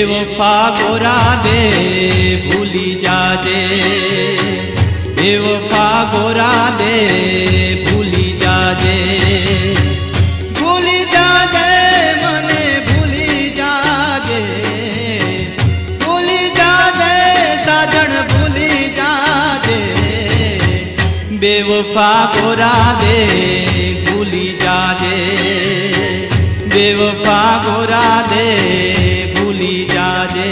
बेवफा गोरा दे भूली जाजे, बेवफा गोरा दे भूली जाजे, भूली जाजे मने भूली जाजे, भूली जाजे साजन भूली जाजे, बेवफा गोरा दे भूली जाजे, बेवफा गोरा दे भूली जाजे।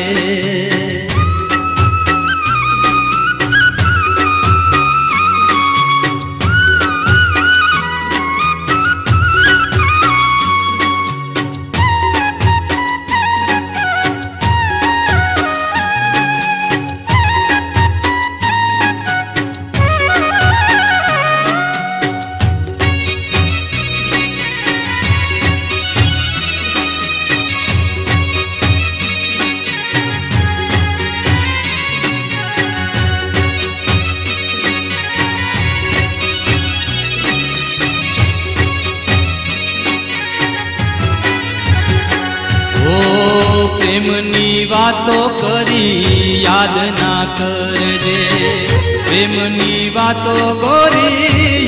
प्रेमनी वातो करी याद ना करजे, प्रेमनी वातो गोरी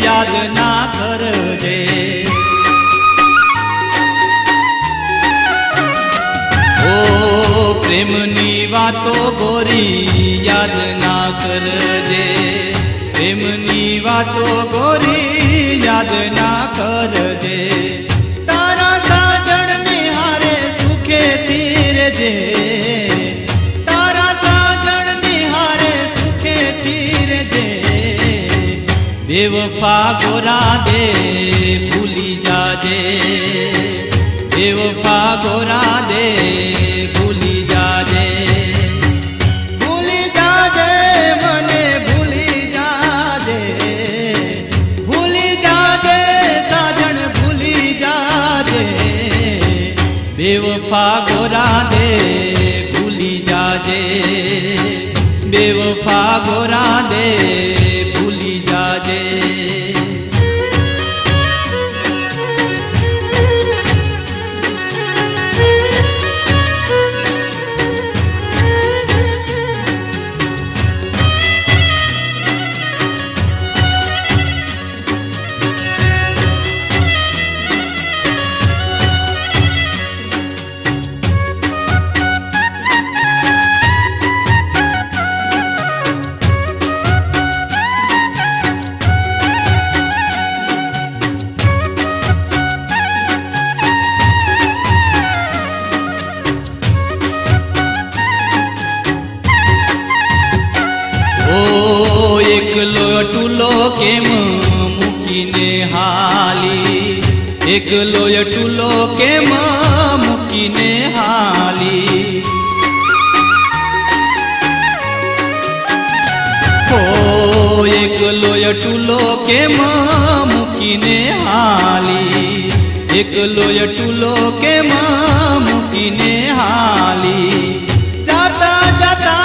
याद ना करजे, ओ प्रेमनी वातो गोरी याद ना करजे, प्रेमनी वातो गोरी याद ना करजे, तारा साजन निहारे सुखे तीरजे, तारा साजन निहारे सुखे तीरजे, बेवफा गोरा दे भूली जाजे, बेवफा गोरा दे भूली जाजे, भूली जाजे मने भूली जाजे, भूली जाजे साजन भूली जाजे, बेवफा गोरा दे भूली जाजे, बेवफा गोरा दे भूली जाजे। एकलो टूलो केम मुकीने हाली, एकलो टूलो केम मुकीने हाली, ओ एकलो टूलो केम मुकीने हाली, एकलो टूलो केम मुकीने हाली, जाता जाता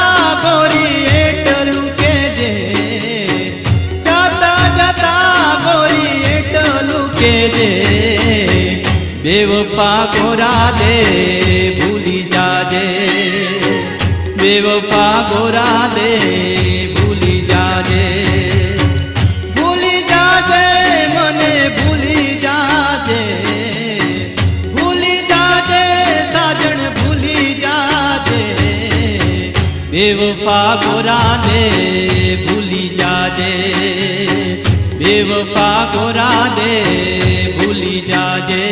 गोरी एटलू के जे, जाता जाता गोरी एटलू के जे, बेवफा गोरा दे भूली जाजे, बेवफा गोरा दे भूली जाजे, भूली जाजे मने भूली जाजे, भूली जाजे साजन भूली जाजे, बेवफा गोरा दे भूली जाजे, बेवफा गोरा दे भूली जाजे।